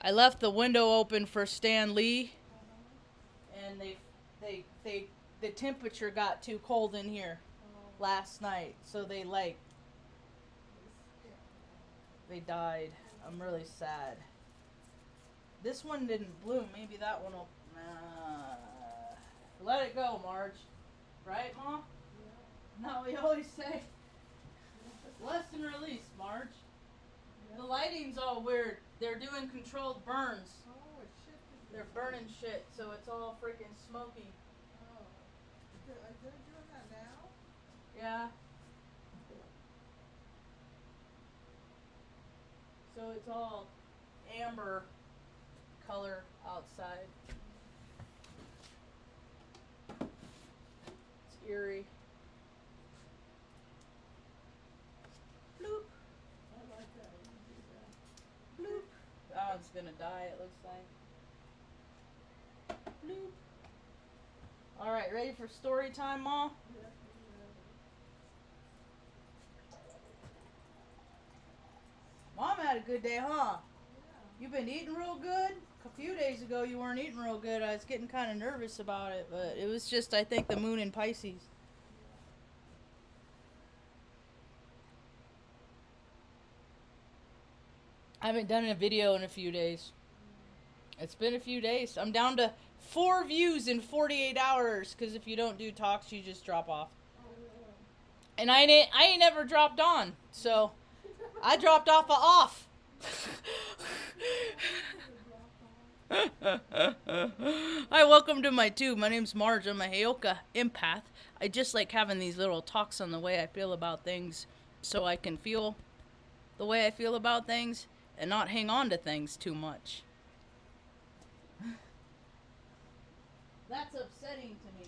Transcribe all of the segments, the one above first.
I left the window open for Stan Lee, and the temperature got too cold in here last night, so they died. I'm really sad. This one didn't bloom. Maybe that one will. Let it go, Marge. Right, Mom? Yeah. No, we always say. Lesson release, Marge. Yeah. The lighting's all weird. They're doing controlled burns. Oh, shit. They're burning shit, so it's all freaking smoky. Oh. Are they doing that now? Yeah. So it's all amber color outside. It's eerie. Bloop. I like that. Bloop. That one's gonna die, it looks like. Bloop. Alright, ready for story time, Ma? Yeah. Mom had a good day, huh? Yeah. You been eating real good? A few days ago you weren't eating real good. I was getting kind of nervous about it, but it was just, I think, the moon in Pisces. I haven't done a video in a few days. It's been a few days. I'm down to 4 views in 48 hours, because if you don't do talks, you just drop off. And I ain't never dropped on, so I dropped off off. Hi, welcome to my tube. My name's Marge. I'm a Heyoka empath. I just like having these little talks on the way I feel about things, so I can feel the way I feel about things and not hang on to things too much. That's upsetting to me.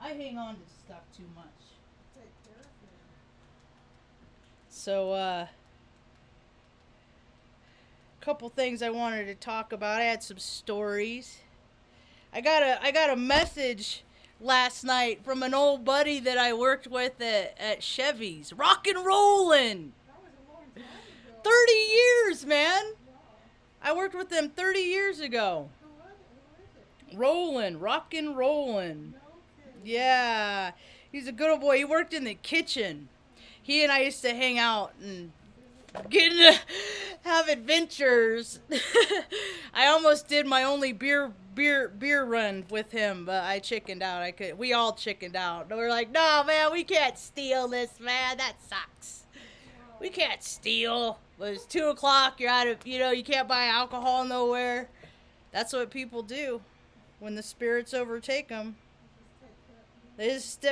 I hang on to stuff too much. Take care of it. So, couple things I wanted to talk about. I had some stories. I got a message last night from an old buddy that I worked with at Chevy's. Rock and rollin'. That was a long time ago. 30 years, man. Yeah. I worked with them 30 years ago. Who is it? Rollin', rock and rollin'. No kidding. Yeah. He's a good old boy. He worked in the kitchen. He and I used to hang out and get to have adventures. I almost did my only beer run with him, but I chickened out. We all chickened out. We're like, no, man, we can't steal this, man. That sucks. We can't steal. But it's 2 o'clock. You're out of, you can't buy alcohol nowhere. That's what people do when the spirits overtake them. They just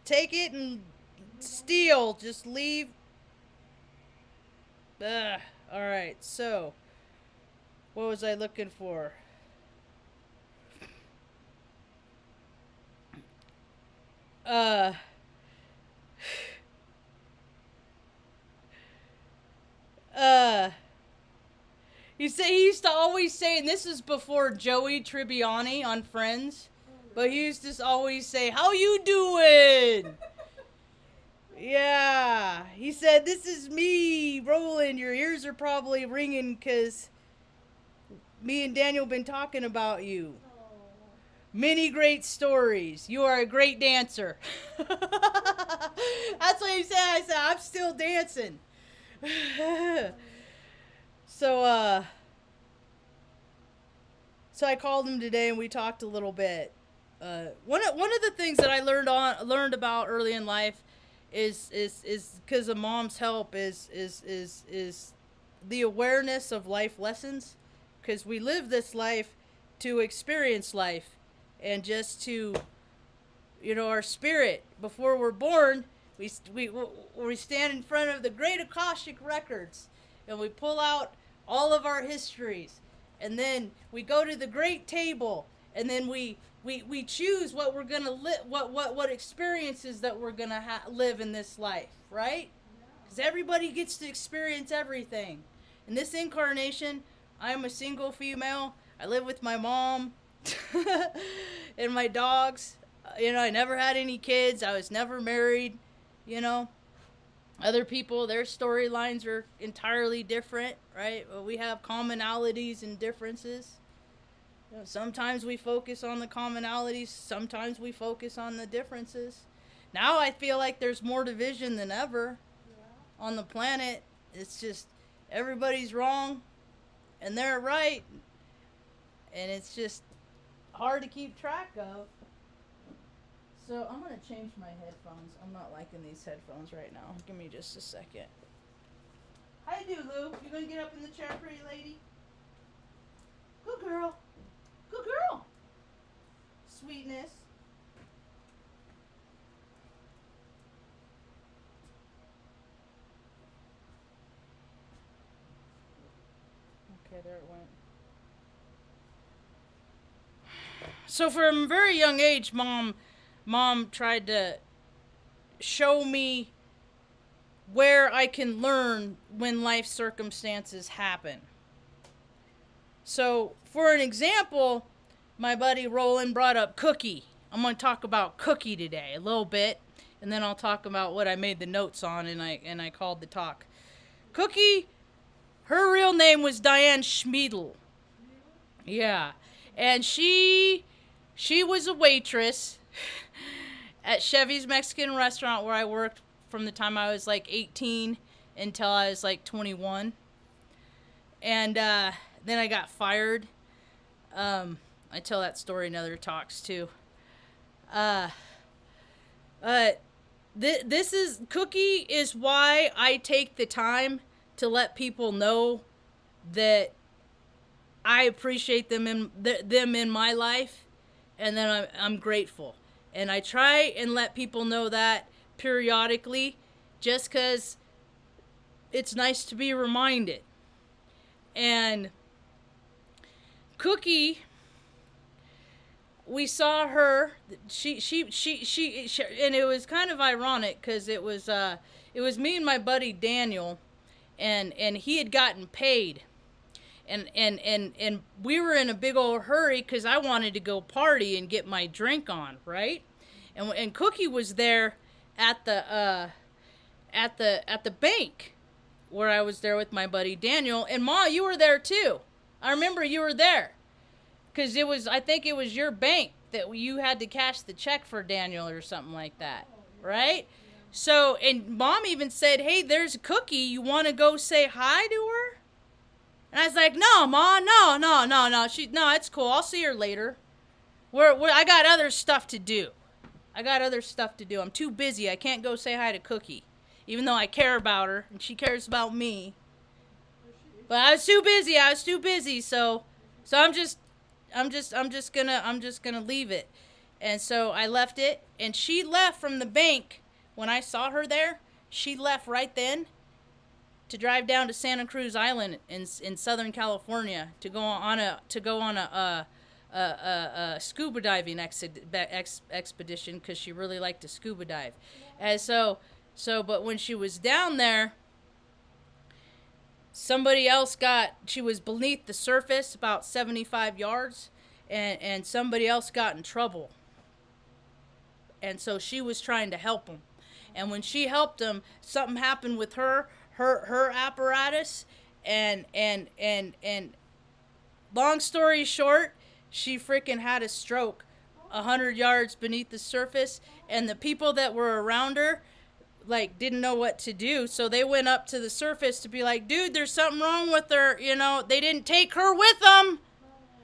take it and steal. Just leave. Alright, so what was I looking for? He used to always say, and this is before Joey Tribbiani on Friends, but he used to always say, "How you doing?" Yeah, he said, "This is me, Roland. Your ears are probably ringing because me and Daniel been talking about you. Many great stories. You are a great dancer." That's what he said. I said, "I'm still dancing." So I called him today and we talked a little bit. One of the things that I learned about early in life is because of Mom's help is the awareness of life lessons, because we live this life to experience life, and just to, our spirit, before we're born, we stand in front of the great Akashic records and we pull out all of our histories, and then we go to the great table, and then we choose what we're gonna what experiences that we're gonna live in this life, right? Because everybody gets to experience everything. In this incarnation, I am a single female. I live with my mom and my dogs. I never had any kids. I was never married. Other people, their storylines are entirely different, right? Well, we have commonalities and differences. You know, sometimes we focus on the commonalities, sometimes we focus on the differences. Now I feel like there's more division than ever Yeah. on the planet. It's just everybody's wrong and they're right, and it's just hard to keep track of. So I'm gonna change my headphones. I'm not liking these headphones right now. Give me just a second. How you do, Lou? You gonna get up in the chair, pretty lady? Good girl. Good girl. Sweetness. Okay, there it went. So from a very young age, mom tried to show me where I can learn when life circumstances happen. So, for an example, my buddy Roland brought up Cookie. I'm going to talk about Cookie today a little bit, and then I'll talk about what I made the notes on and I called the talk. Cookie, her real name was Diane Schmiedel. Yeah. And she was a waitress at Chevy's Mexican restaurant where I worked from the time I was like 18 until I was like 21. And then I got fired. I tell that story in other talks too. This is Cookie is why I take the time to let people know that I appreciate them in my life, and then I'm grateful. And I try and let people know that periodically, just because it's nice to be reminded. And Cookie, we saw her. She and it was kind of ironic because it was me and my buddy Daniel, and he had gotten paid. And we were in a big old hurry because I wanted to go party and get my drink on, right? And Cookie was there at the bank where I was there with my buddy Daniel, and Ma, you were there too. I remember you were there because I think it was your bank that you had to cash the check for Daniel or something like that, right? So, and Mom even said, "Hey, there's Cookie. You want to go say hi to her?" And I was like, "No, Ma, no. No, it's cool. I'll see her later. I got other stuff to do. I'm too busy. I can't go say hi to Cookie, even though I care about her and she cares about me. But I was too busy. So I'm just gonna leave it." And so I left it, and she left from the bank. When I saw her there, she left right then to drive down to Santa Cruz Island in Southern California to go on a scuba diving expedition because she really liked to scuba dive. And but when she was down there, she was beneath the surface about 75 yards, and somebody else got in trouble. And so she was trying to help him. And when she helped him, something happened with her apparatus, and long story short, she freaking had a stroke 100 yards beneath the surface, and the people that were around her like didn't know what to do, so they went up to the surface to be like, "Dude, there's something wrong with her." They didn't take her with them.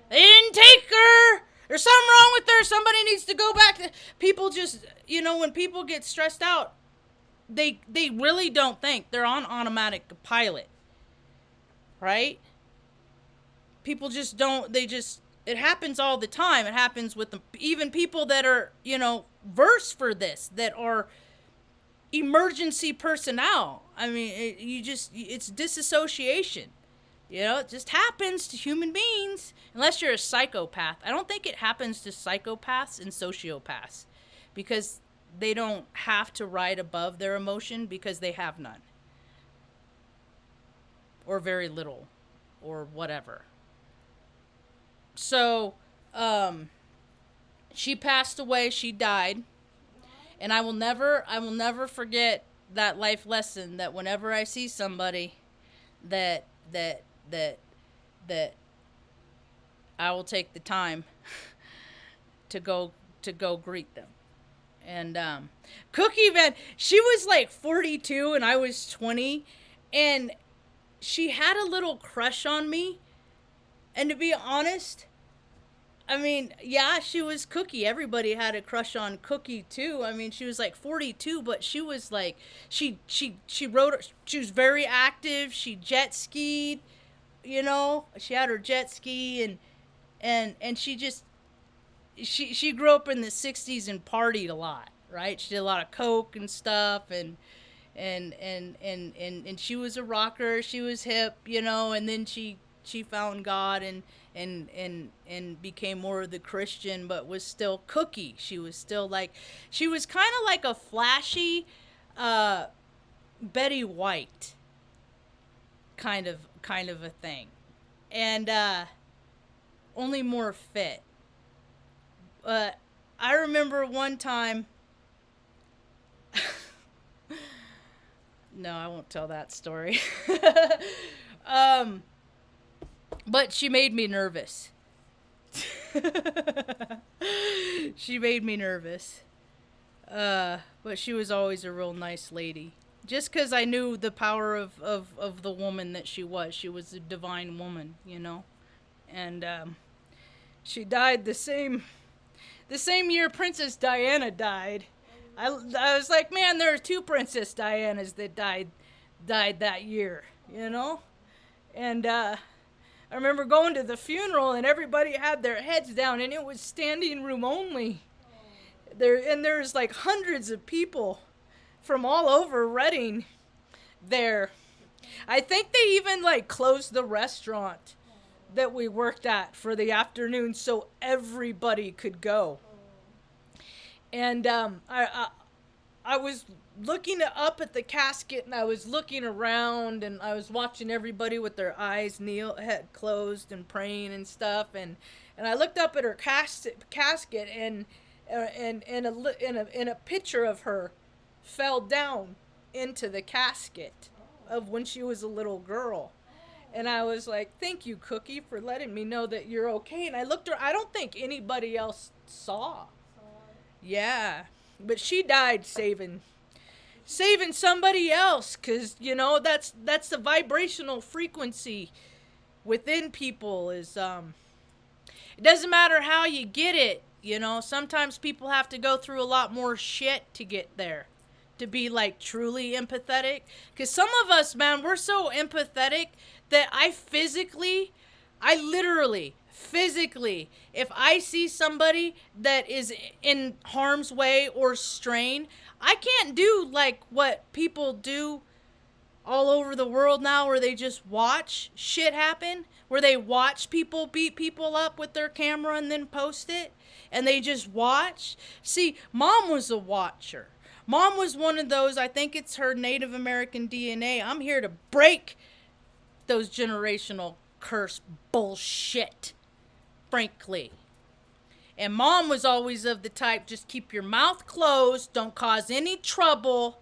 They didn't take her. There's something wrong with her. Somebody needs to go back. People just, when people get stressed out, they really don't think. They're on automatic pilot, right? People just don't. It happens all the time. It happens with even people that are, versed for this, that are emergency personnel. I mean, it's disassociation. It just happens to human beings, unless you're a psychopath. I don't think it happens to psychopaths and sociopaths, because they don't have to ride above their emotion because they have none, or very little, or whatever. So, she passed away. She died. And I will never forget that life lesson that whenever I see somebody that that that that I will take the time to go greet them. And Cookie, man, she was like 42 and I was 20, and she had a little crush on me. And to be honest, I mean, yeah, she was Cookie. Everybody had a crush on Cookie too. I mean, she was like 42, but she was like she rode. She was very active. She jet skied. You know, she had her jet ski, and she just she grew up in the 60s and partied a lot, right? She did a lot of coke and stuff, and she was a rocker. She was hip, you know, and then she found God and became more of the Christian, but was still Cookie. She was still like, she was kind of like a flashy Betty White kind of a thing, and only more fit. I remember one time. No, I won't tell that story. But she made me nervous. She made me nervous. But she was always a real nice lady. Just because I knew the power of the woman that she was. She was a divine woman, you know? And she died the same year Princess Diana died. I was like, man, there are two Princess Dianas that died that year, you know? And I remember going to the funeral and everybody had their heads down and it was standing room only. There's like hundreds of people from all over Reading there. I think they even like closed the restaurant that we worked at for the afternoon so everybody could go. And I was looking up at the casket and I was looking around and I was watching everybody with their eyes head closed and praying and stuff, and I looked up at her casket and a picture of her fell down into the casket of when she was a little girl. And I was like, thank you, Cookie, for letting me know that you're okay. And I looked her, I don't think anybody else saw. Yeah. But she died saving somebody else, because, you know, that's the vibrational frequency within people is, it doesn't matter how you get it, you know, sometimes people have to go through a lot more shit to get there, to be like truly empathetic. Because some of us, man, we're so empathetic that I literally, physically, if I see somebody that is in harm's way or strain, I can't do like what people do all over the world now, where they just watch shit happen, where they watch people beat people up with their camera and then post it, and they just watch. See, Mom was a watcher. Mom was one of those, I think it's her Native American DNA. I'm here to break those generational curse bullshit, frankly. And Mom was always of the type, just keep your mouth closed, don't cause any trouble.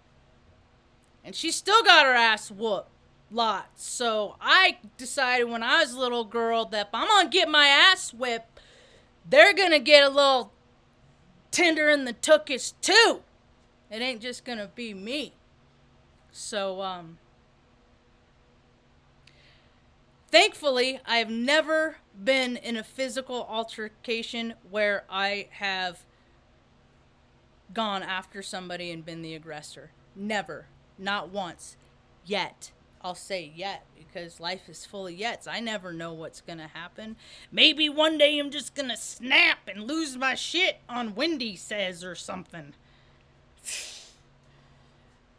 And she still got her ass whooped lots. So I decided when I was a little girl that if I'm gonna get my ass whipped, they're gonna get a little tender in the tuchus too. It ain't just gonna be me. So, thankfully, I've never been in a physical altercation where I have gone after somebody and been the aggressor. Never. Not once. Yet. I'll say yet, because life is full of yets. I never know what's going to happen. Maybe one day I'm just going to snap and lose my shit on Wendy Says or something.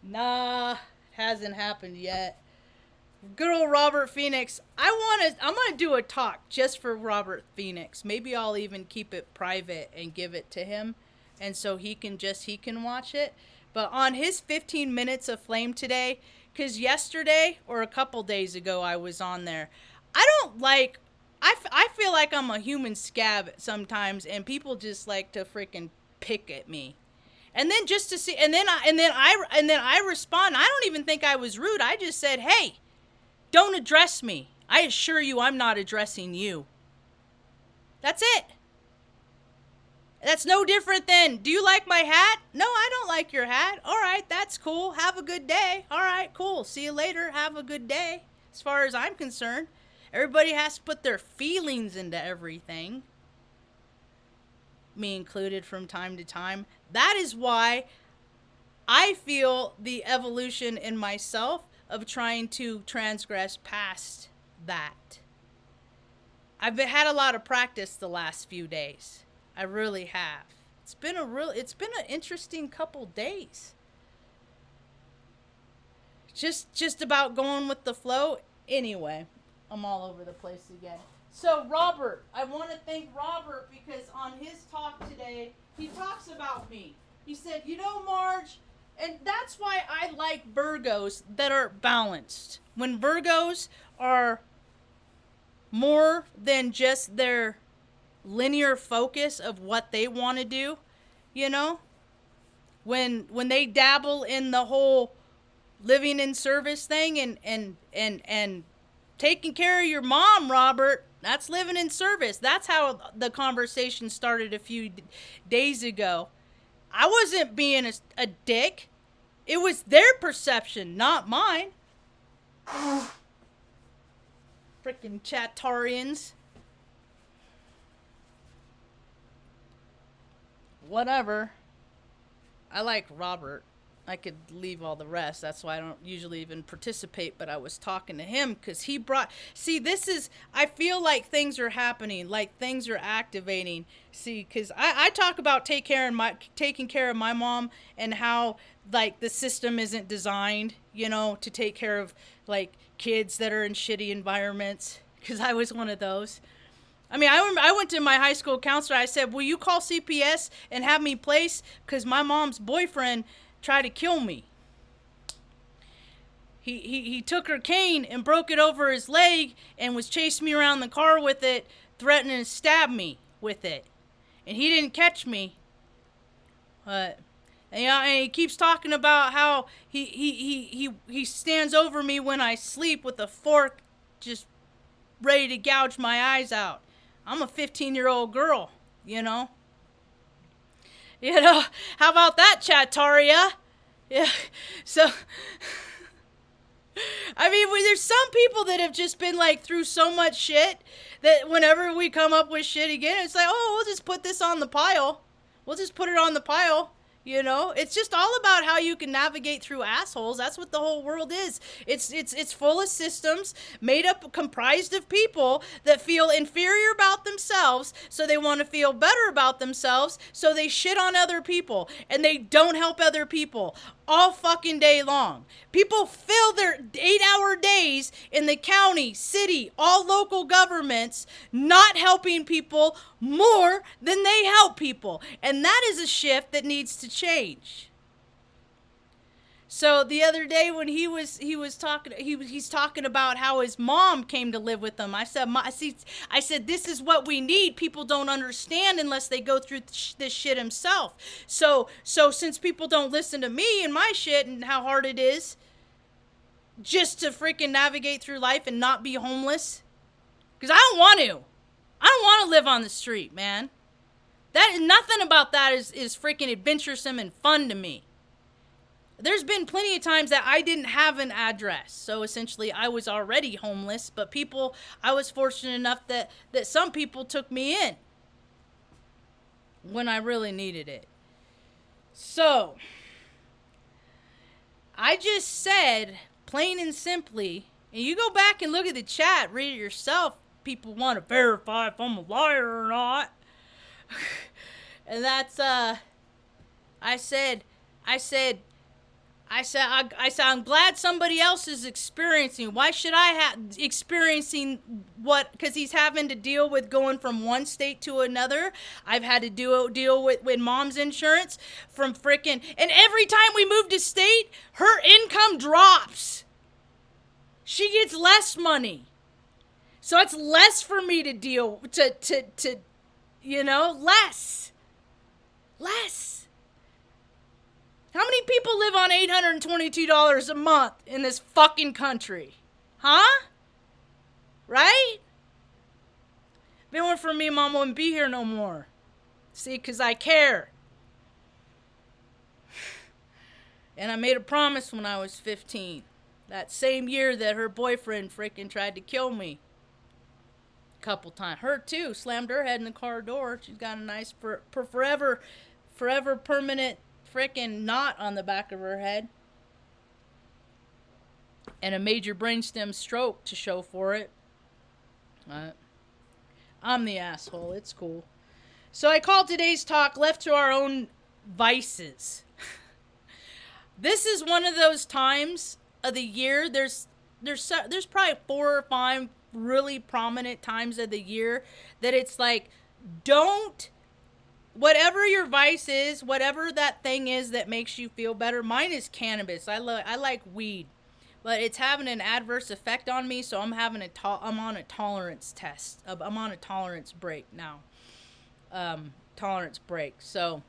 Nah, hasn't happened yet. Good old Robert Phoenix. I'm gonna do a talk just for Robert Phoenix. Maybe I'll even keep it private and give it to him, and so he can watch it. But on his 15 minutes of flame today, because yesterday or a couple days ago I was on there. I feel like I'm a human scab sometimes, and people just like to freaking pick at me. And then just to see, and then I respond. I don't even think I was rude. I just said, "Hey, don't address me. I assure you, I'm not addressing you." That's it. That's no different than, "Do you like my hat?" "No, I don't like your hat." "All right, that's cool. Have a good day." "All right, cool. See you later. Have a good day." As far as I'm concerned, everybody has to put their feelings into everything, me included from time to time. That is why I feel the evolution in myself of trying to transgress past that. I've had a lot of practice the last few days. I really have. It's been an interesting couple days. Just about going with the flow. Anyway, I'm all over the place again. So Robert, I want to thank Robert because on his talk today, he talks about me. He said, Marge, and that's why I like Virgos that are balanced. When Virgos are more than just their linear focus of what they want to do, when they dabble in the whole living in service thing and taking care of your mom, Robert, that's living in service. That's how the conversation started a few days ago. I wasn't being a dick. It was their perception, not mine. Freaking Chatarians. Whatever. I like Robert. I could leave all the rest. That's why I don't usually even participate, but I was talking to him because he brought... See, I feel like things are happening, like things are activating. See, because I talk about taking care of my mom and how, like, the system isn't designed, to take care of, like, kids that are in shitty environments, because I was one of those. I mean, I went to my high school counselor. I said, "Will you call CPS and have me placed? Because my mom's boyfriend tried to kill me. He took her cane and broke it over his leg and was chasing me around the car with it, threatening to stab me with it. And he didn't catch me. And he keeps talking about how he stands over me when I sleep with a fork just ready to gouge my eyes out. I'm a 15-year-old girl, How about that, Chataria? Yeah. So, I mean, there's some people that have just been, like, through so much shit that whenever we come up with shit again, it's like, oh, we'll just put this on the pile. We'll just put it on the pile. It's just all about how you can navigate through assholes. That's what the whole world is. It's full of systems comprised of people that feel inferior about themselves, so they want to feel better about themselves, so they shit on other people, and they don't help other people all fucking day long. People fill their 8-hour days in the county, city, all local governments, not helping people more than they help people. And that is a shift that needs to change. So the other day when he's talking about how his mom came to live with him. I said, this is what we need. People don't understand unless they go through this shit himself. So since people don't listen to me and my shit and how hard it is just to freaking navigate through life and not be homeless, because I don't want to live on the street, man. Nothing about that is freaking adventuresome and fun to me. There's been plenty of times that I didn't have an address. So essentially I was already homeless, but I was fortunate enough that some people took me in when I really needed it. So I just said, plain and simply, and you go back and look at the chat, read it yourself. People want to verify if I'm a liar or not. And that's, I said, I'm glad somebody else is experiencing. Why should I have experiencing what? Because he's having to deal with going from one state to another. I've had to deal with mom's insurance from freaking. And every time we move to state, her income drops. She gets less money. So it's less for me to deal less. How many people live on $822 a month in this fucking country? Huh? Right? If it weren't for me, Mom wouldn't be here no more. See, because I care. And I made a promise when I was 15. That same year that her boyfriend freaking tried to kill me. Couple times. Her too. Slammed her head in the car door. She's got a nice forever permanent freaking knot on the back of her head. And a major brainstem stroke to show for it. I'm the asshole. It's cool. So I called today's talk Left to Our Own Vices. This is one of those times of the year. There's probably 4 or 5 really prominent times of the year that it's like, don't, whatever your vice is, whatever that thing is that makes you feel better. Mine is cannabis. I like weed, but it's having an adverse effect on me, so I'm on a tolerance test. I'm on a tolerance break now. Tolerance break. So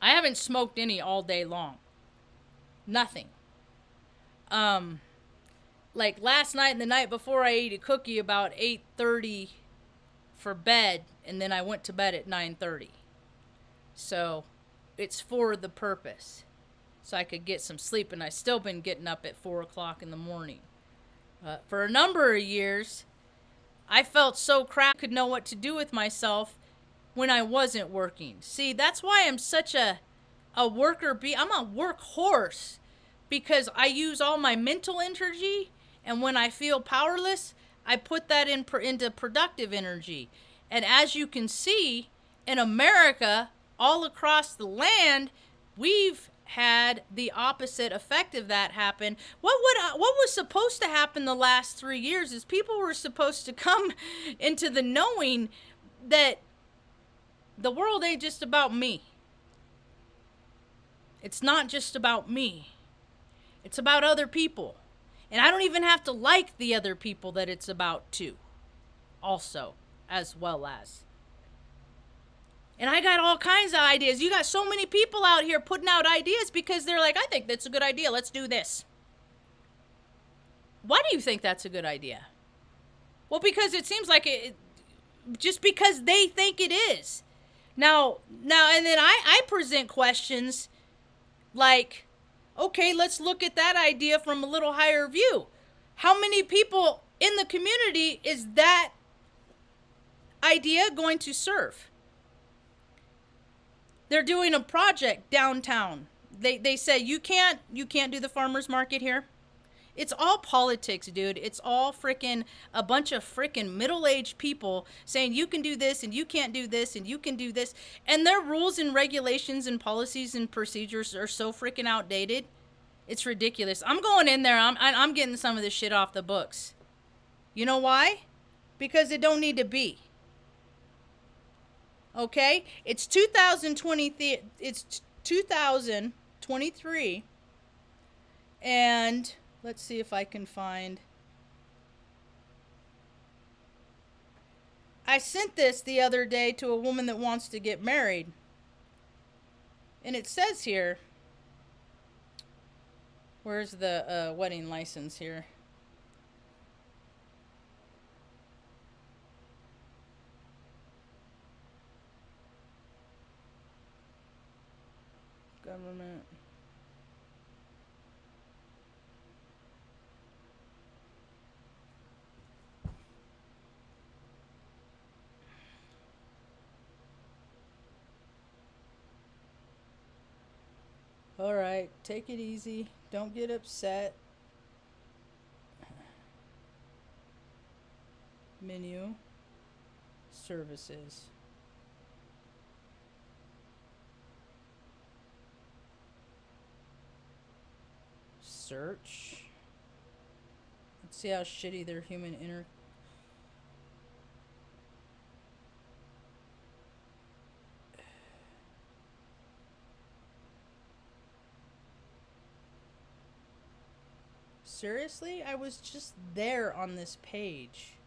I haven't smoked any all day long. Nothing. Like last night and the night before, I ate a cookie about 8:30 for bed, and then I went to bed at 9:30. So it's for the purpose, so I could get some sleep, and I still been getting up at 4 o'clock in the morning. For a number of years, I felt so crap, I could know what to do with myself when I wasn't working. See, that's why I'm such a worker bee. I'm a workhorse, because I use all my mental energy, and when I feel powerless, I put that into productive energy. And as you can see, in America, all across the land, we've had the opposite effect of that happen. What was supposed to happen the last 3 years is people were supposed to come into the knowing that the world ain't just about me. It's not just about me. It's about other people. And I don't even have to like the other people that it's about too. Also, as well as. And I got all kinds of ideas. You got so many people out here putting out ideas because they're like, I think that's a good idea. Let's do this. Why do you think that's a good idea? Well, because it seems like it, just because they think it is. Now, and then I present questions like, okay, let's look at that idea from a little higher view. How many people in the community is that idea going to serve? They're doing a project downtown. They say you can't do the farmers market here. It's all politics, dude. It's all freaking a bunch of freaking middle-aged people saying you can do this and you can't do this and you can do this. And their rules and regulations and policies and procedures are so freaking outdated. It's ridiculous. I'm going in there. I'm getting some of this shit off the books. You know why? Because it don't need to be. Okay? It's 2020. It's 2023. And let's see if I can find. I sent this the other day to a woman that wants to get married. And it says here, where's the wedding license here? Government. All right, take it easy. Don't get upset. Menu. Services. Search. Let's see how shitty their human Seriously? I was just there on this page.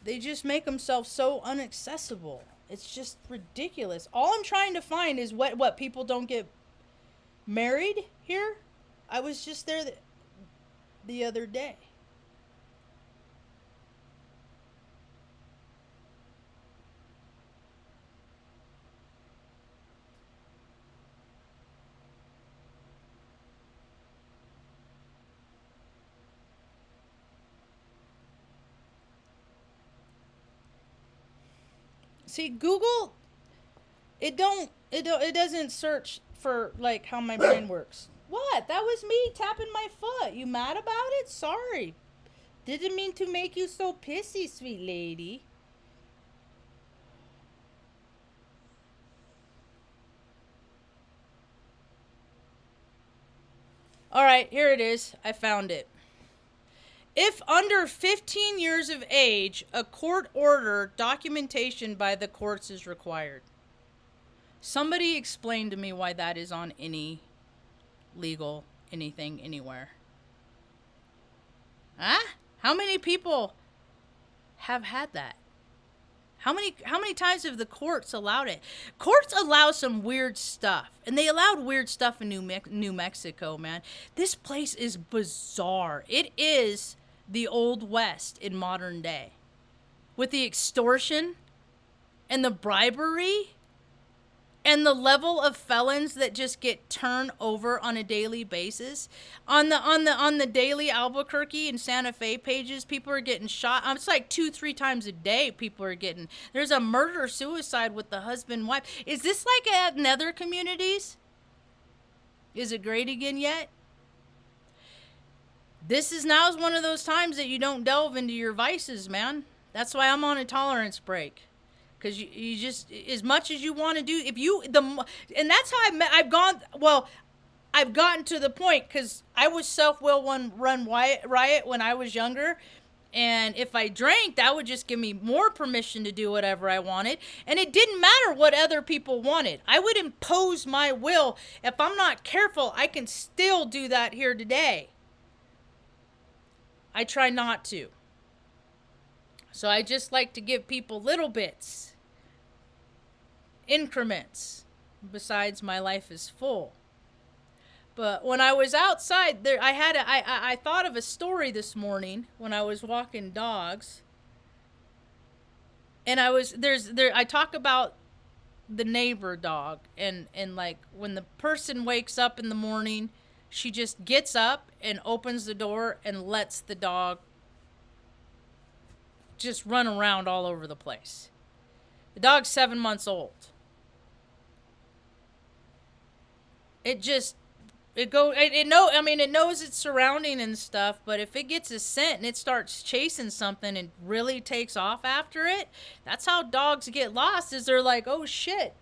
they just make themselves so inaccessible. It's just ridiculous. All I'm trying to find is what people don't get married here. I was just there the other day. See, Google, it doesn't search for like how my brain works. What? That was me tapping my foot. You mad about it? Sorry. Didn't mean to make you so pissy, sweet lady. All right, here it is. I found it. If under 15 years of age, a court order documentation by the courts is required. Somebody explain to me why that is on any legal anything anywhere. Huh? How many people have had that? How many times have the courts allowed it? Courts allow some weird stuff, and they allowed weird stuff in New Mexico, man. This place is bizarre. It is the Old West in modern day, with the extortion and the bribery and the level of felons that just get turned over on a daily basis. On the daily Albuquerque and Santa Fe pages, people are getting shot. It's like 2-3 times a day people are getting. There's a murder suicide with the husband and wife. Is this like in other communities? Is it great again yet? This is now one of those times that you don't delve into your vices, man. That's why I'm on a tolerance break. Because you just, as much as you want to do, and that's how I've gotten to the point, because I was self-will run riot when I was younger, and if I drank, that would just give me more permission to do whatever I wanted, and it didn't matter what other people wanted. I would impose my will. If I'm not careful, I can still do that here today. I try not to. So I just like to give people little bits, increments, besides my life is full. But when I was outside there, I thought of a story this morning when I was walking dogs. And I talk about the neighbor dog, and like when the person wakes up in the morning, she just gets up and opens the door and lets the dog just run around all over the place. The dog's 7 months old. It knows its surrounding and stuff, but if it gets a scent and it starts chasing something and really takes off after it, that's how dogs get lost, is they're like, oh shit,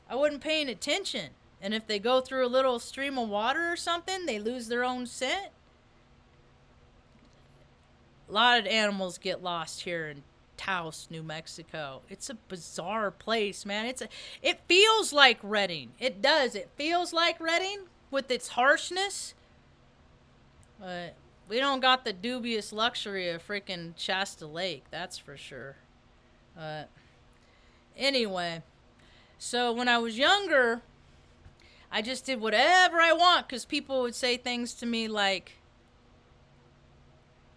I wasn't paying attention. And if they go through a little stream of water or something, they lose their own scent. A lot of animals get lost here in Taos, New Mexico. It's a bizarre place, man. It feels like Redding. It does. It feels like Redding with its harshness. But we don't got the dubious luxury of freaking Shasta Lake, that's for sure. Anyway, so when I was younger, I just did whatever I want, because people would say things to me like,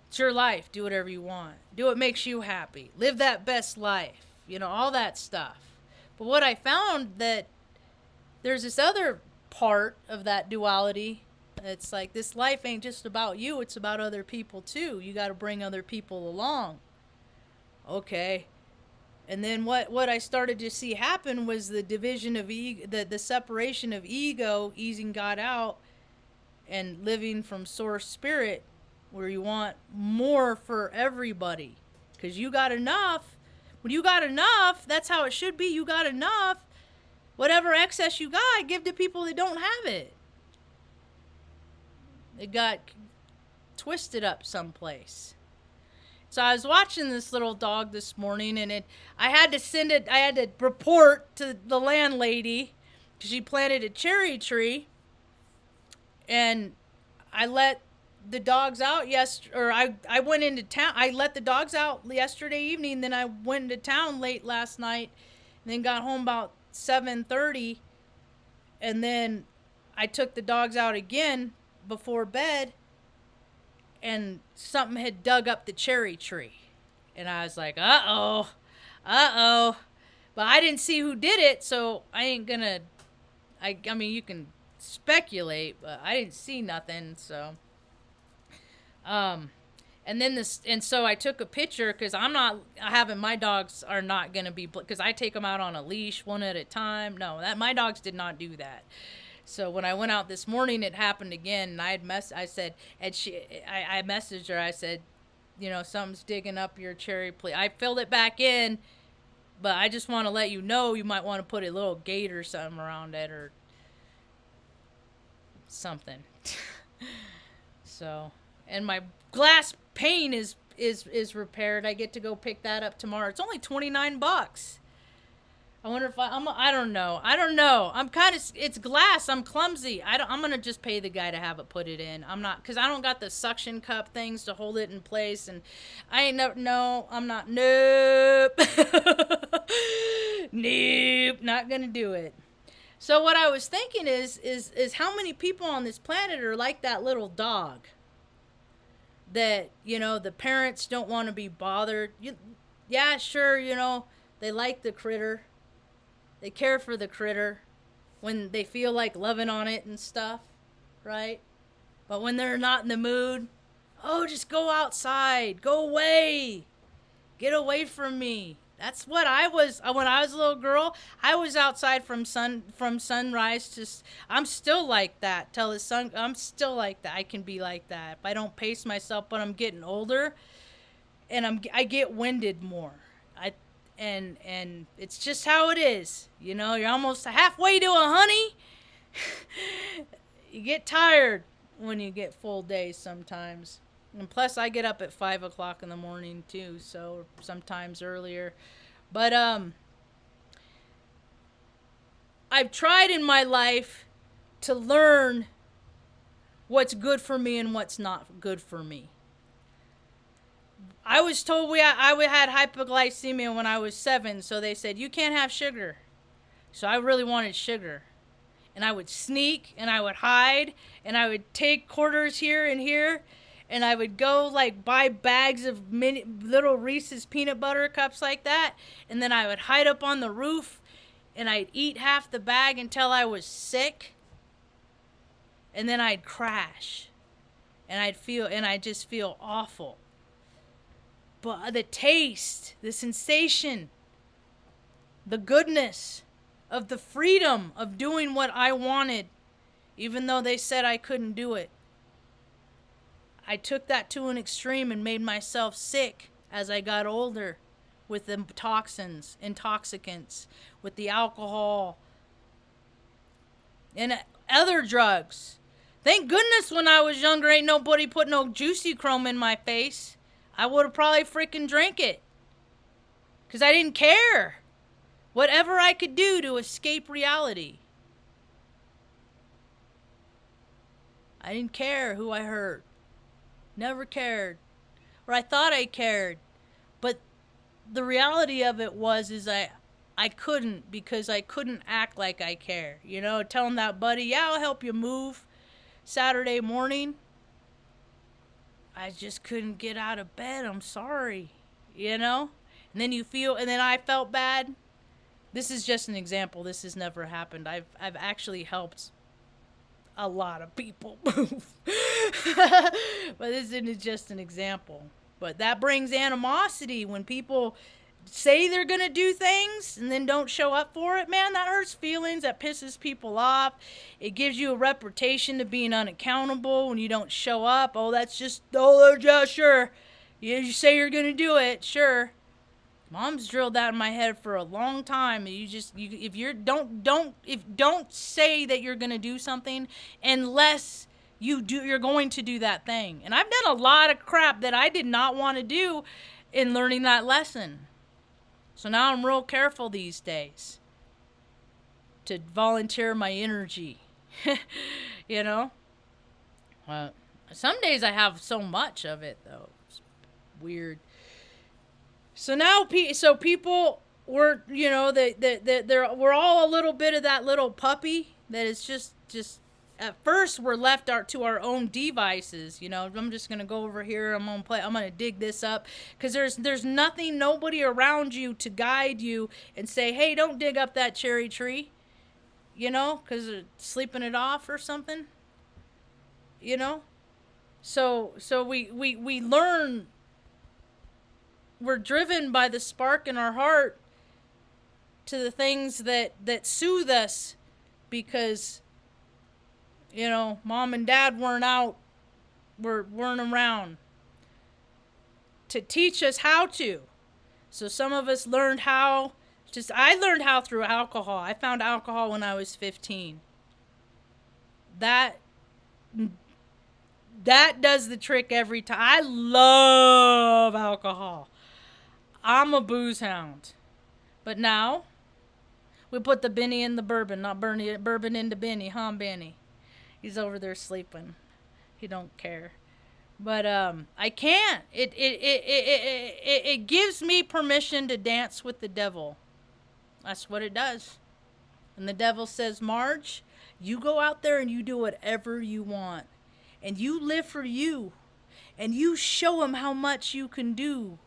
it's your life. Do whatever you want. Do what makes you happy. Live that best life. All that stuff. But what I found, that there's this other part of that duality. It's like, this life ain't just about you. It's about other people too. You got to bring other people along. Okay. And then what I started to see happen was the division of ego, the separation of ego, easing God out, and living from source spirit, where you want more for everybody. Because you got enough. When you got enough, that's how it should be. You got enough. Whatever excess you got, give to people that don't have it. It got twisted up someplace. So I was watching this little dog this morning, and I had to report to the landlady, because she planted a cherry tree, and I let the dogs out I went into town. I let the dogs out yesterday evening. Then I went into town late last night, and then got home about 7:30, and then I took the dogs out again before bed, and something had dug up the cherry tree, and I was like, uh oh, but I didn't see who did it, so I ain't gonna. I mean, you can speculate, but I didn't see nothing, so. And then so I took a picture because I'm not having my dogs are not gonna be because I take them out on a leash one at a time. No, that my dogs did not do that. So when I went out this morning, it happened again, and I said, and I messaged her. I said, something's digging up your cherry plant. I filled it back in, but I just want to let you know you might want to put a little gate or something around it or something. So, and my glass pane is repaired. I get to go pick that up tomorrow. It's only $29. I wonder if I don't know. I'm kind of, it's glass. I'm clumsy. I'm going to just pay the guy to have it put it in. I'm not, cause I don't got the suction cup things to hold it in place. And I ain't no, I'm not, nope. Nope. Not going to do it. So what I was thinking is how many people on this planet are like that little dog that, the parents don't want to be bothered. Yeah, sure. They like the critter. They care for the critter when they feel like loving on it and stuff, right? But when they're not in the mood, oh, just go outside. Go away. Get away from me. That's what I was when I was a little girl. I was outside from sunrise to. I'm still like that till the sun. I'm still like that. I can be like that if I don't pace myself. But I'm getting older, and I get winded more. And it's just how it is. You're almost halfway to a honey. You get tired when you get full days sometimes. And plus, I get up at 5 o'clock in the morning too, so sometimes earlier. But I've tried in my life to learn what's good for me and what's not good for me. I was told I had hypoglycemia when I was 7, so they said, you can't have sugar. So I really wanted sugar. And I would sneak, and I would hide, and I would take quarters here and here, and I would go, buy bags of little Reese's peanut butter cups like that, and then I would hide up on the roof, and I'd eat half the bag until I was sick, and then I'd crash, and I'd just feel awful. But the taste, the sensation, the goodness of the freedom of doing what I wanted, even though they said I couldn't do it. I took that to an extreme and made myself sick as I got older with the toxins, intoxicants, with the alcohol, and other drugs. Thank goodness when I was younger ain't nobody put no juicy chrome in my face. I would have probably freaking drank it. Because I didn't care. Whatever I could do to escape reality. I didn't care who I hurt. Never cared. Or I thought I cared. But the reality of it is I couldn't, because I couldn't act like I care. Telling that buddy, yeah, I'll help you move Saturday morning. I just couldn't get out of bed. I'm sorry. And then and then I felt bad. This is just an example. This has never happened. I've actually helped a lot of people move. But this is just an example. But that brings animosity when people say they're going to do things and then don't show up for it. Man, that hurts feelings. That pisses people off. It gives you a reputation of being unaccountable when you don't show up. Yeah, sure. You say you're going to do it. Sure. Mom's drilled that in my head for a long time. Don't say that you're going to do something unless you're going to do that thing. And I've done a lot of crap that I did not want to do in learning that lesson. So now I'm real careful these days to volunteer my energy. Some days I have so much of it though. It's weird. So now, people were, we're all a little bit of that little puppy that is just. At first, we're left to our own devices. I'm just gonna go over here. I'm gonna play. I'm gonna dig this up because there's nothing, nobody around you to guide you and say, hey, don't dig up that cherry tree. Because they're sleeping it off or something. So we learn. We're driven by the spark in our heart to the things that soothe us because mom and dad weren't around to teach us how to. So some of us learned how. I learned how through alcohol. I found alcohol when I was 15. That does the trick every time. I love alcohol. I'm a booze hound. But now, we put the Benny in the bourbon, not bourbon into Benny, huh, Benny? He's over there sleeping. He don't care. But I can't. It gives me permission to dance with the devil. That's what it does. And the devil says, Marge, you go out there and you do whatever you want. And you live for you. And you show him how much you can do.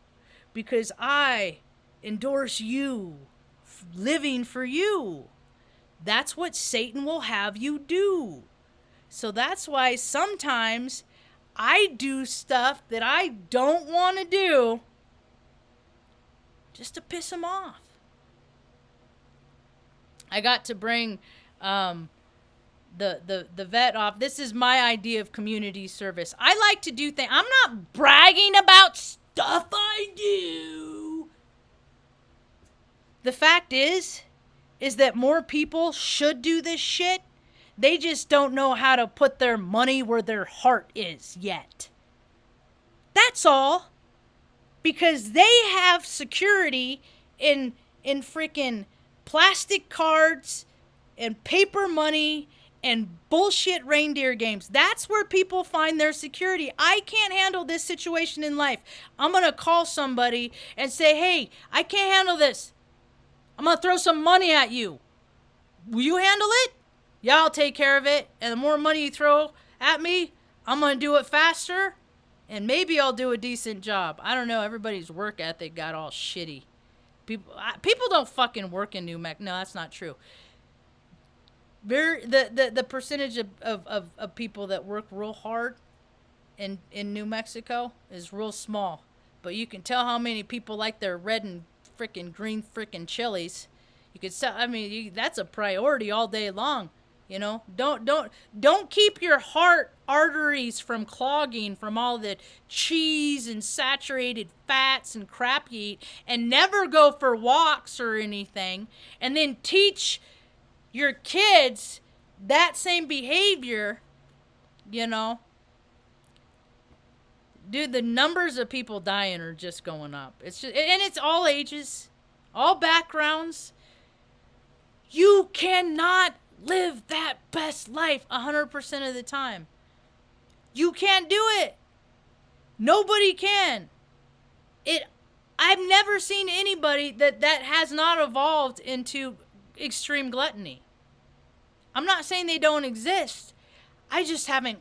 Because I endorse you living for you. That's what Satan will have you do. So that's why sometimes I do stuff that I don't want to do just to piss him off. I got to bring the vet off. This is my idea of community service. I like to do things. I'm not bragging about stuff I do. The fact is that more people should do this shit. They just don't know how to put their money where their heart is yet. That's all. Because they have security in freaking plastic cards and paper money and bullshit reindeer games. That's where people find their security. I can't handle this situation in life. I'm going to call somebody and say, hey, I can't handle this. I'm going to throw some money at you. Will you handle it? Yeah, I'll take care of it. And the more money you throw at me, I'm going to do it faster. And maybe I'll do a decent job. I don't know. Everybody's work ethic got all shitty. People don't fucking work in New Mexico. No, that's not true. The percentage of people that work real hard in New Mexico is real small. But you can tell how many people like their red and freaking green freaking chilies. You could sell. I mean, that's a priority all day long. Don't keep your heart arteries from clogging from all the cheese and saturated fats and crap you eat, and never go for walks or anything, and then teach your kids that same behavior. Dude, the numbers of people dying are just going up. It's just, and it's all ages, all backgrounds. You cannot live that best life 100% of the time. You can't do it. Nobody can. I've never seen anybody that has not evolved into extreme gluttony. I'm not saying they don't exist. I just haven't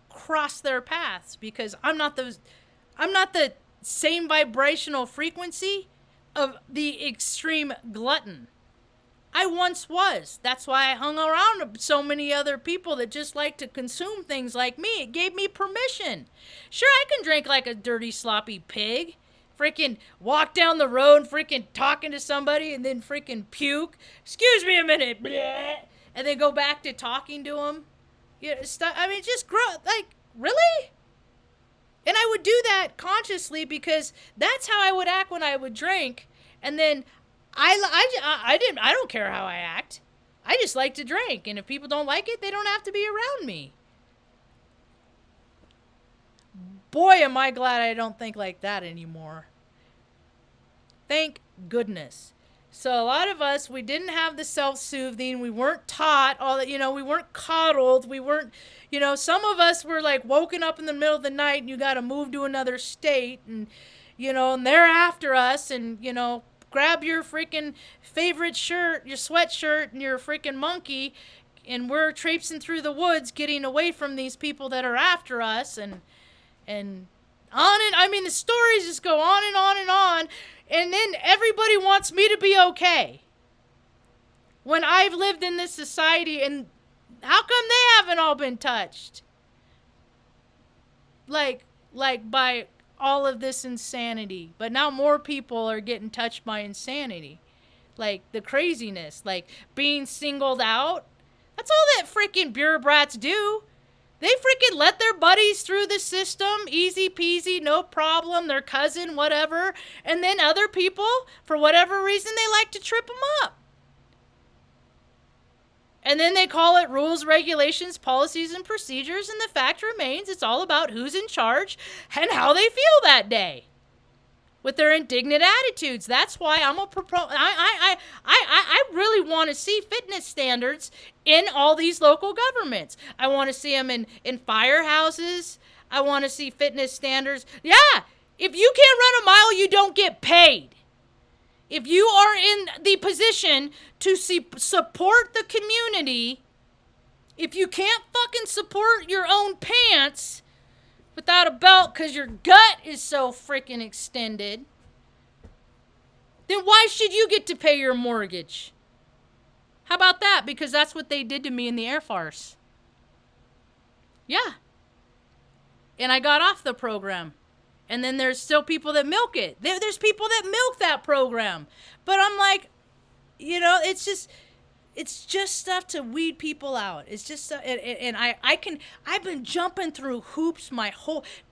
crossed their paths because I'm not the same vibrational frequency of the extreme glutton. I once was. That's why I hung around so many other people that just like to consume things like me. It gave me permission. Sure, I can drink like a dirty, sloppy pig. Freaking walk down the road, freaking talking to somebody, and then freaking puke. Excuse me a minute. Bleh. And then go back to talking to them. I mean, just grow. Like, really? And I would do that consciously because that's how I would act when I would drink. And then I don't care how I act. I just like to drink. And if people don't like it, they don't have to be around me. Boy, am I glad I don't think like that anymore. Thank goodness. So a lot of us, we didn't have the self-soothing. We weren't taught all that, we weren't coddled. We weren't, some of us were like woken up in the middle of the night and you got to move to another state and, and they're after us and, grab your freaking favorite shirt, your sweatshirt and your freaking monkey. And we're traipsing through the woods getting away from these people that are after us and on and, the stories just go on and on and on. And then everybody wants me to be okay. When I've lived in this society, and how come they haven't all been touched? Like by all of this insanity. But now more people are getting touched by insanity. Like the craziness, like being singled out. That's all that freaking bureaucrats do. They freaking let their buddies through the system, easy peasy, no problem, their cousin, whatever. And then other people, for whatever reason, they like to trip them up. And then they call it rules, regulations, policies, and procedures. And the fact remains, it's all about who's in charge and how they feel that day. With their indignant attitudes. That's why I'm a I really want to see fitness standards in all these local governments. I want to see them in firehouses. I want to see fitness standards. Yeah, if you can't run a mile, you don't get paid. If you are in the position to support the community, if you can't fucking support your own pants without a belt because your gut is so freaking extended, then why should you get to pay your mortgage? How about that? Because that's what they did to me in the Air Force. Yeah. And I got off the program. And then there's still people that milk it. There's people that milk that program. But I'm like, it's just stuff to weed people out. It's just, I've been jumping through hoops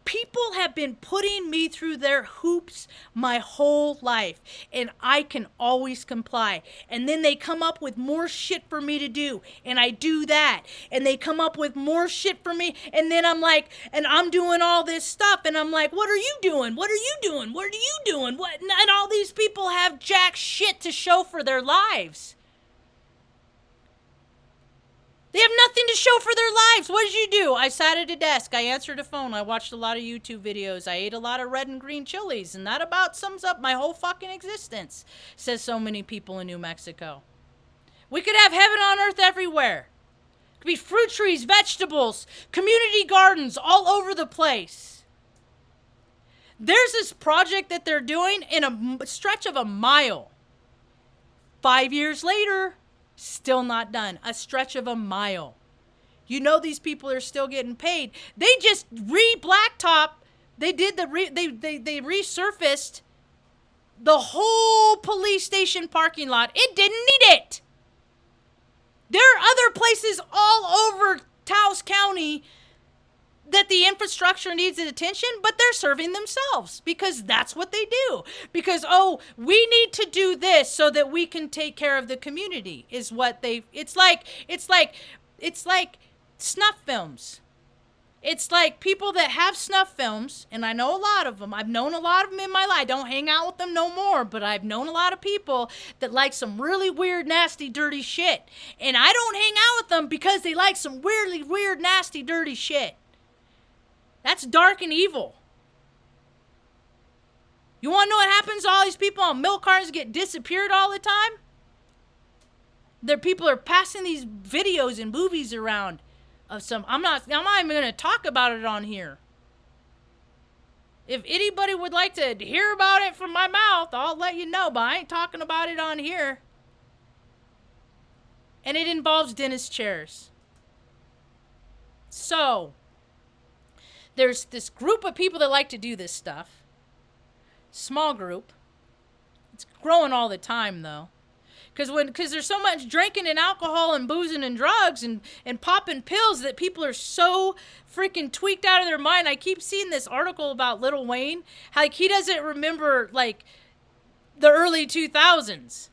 people have been putting me through their hoops my whole life. And I can always comply. And then they come up with more shit for me to do. And I do that. And they come up with more shit for me. And then I'm like, and I'm doing all this stuff. And I'm like, what are you doing? What are you doing? What are you doing? What? And all these people have jack shit to show for their lives. They have nothing to show for their lives. What did you do? I sat at a desk. I answered a phone. I watched a lot of YouTube videos. I ate a lot of red and green chilies. And that about sums up my whole fucking existence, says so many people in New Mexico. We could have heaven on earth everywhere. It could be fruit trees, vegetables, community gardens all over the place. There's this project that they're doing in a stretch of a mile. 5 years later, still not done. A stretch of a mile. These people are still getting paid. They just re-blacktop. They did they resurfaced the whole police station parking lot. It didn't need it. There are other places all over Taos County that the infrastructure needs attention, but they're serving themselves because that's what they do. Because, we need to do this so that we can take care of the community is what it's like snuff films. It's like people that have snuff films, and I know a lot of them. I've known a lot of them in my life. I don't hang out with them no more, but I've known a lot of people that like some really weird, nasty, dirty shit. And I don't hang out with them because they like some weirdly weird, nasty, dirty shit. That's dark and evil. You want to know what happens to all these people on milk cartons get disappeared all the time? People are passing these videos and movies around of some. I'm not even going to talk about it on here. If anybody would like to hear about it from my mouth, I'll let you know, but I ain't talking about it on here. And it involves dentist chairs. So, there's this group of people that like to do this stuff. Small group. It's growing all the time, though. Because there's so much drinking and alcohol and boozing and drugs and popping pills that people are so freaking tweaked out of their mind. I keep seeing this article about Lil Wayne. How, he doesn't remember, the early 2000s.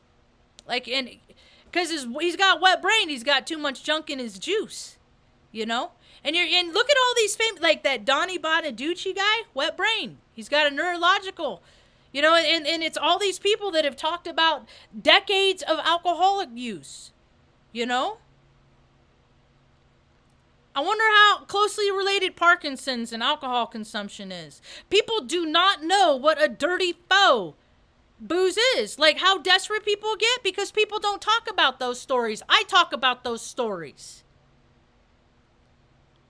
Because he's got wet brain. He's got too much junk in his juice. And look at all these famous, like that Donnie Bonaducci guy, wet brain. He's got a neurological You know, and it's all these people that have talked about decades of alcoholic use, you know? I wonder how closely related Parkinson's and alcohol consumption is. People do not know what a dirty foe booze is. Like how desperate people get because people don't talk about those stories. I talk about those stories.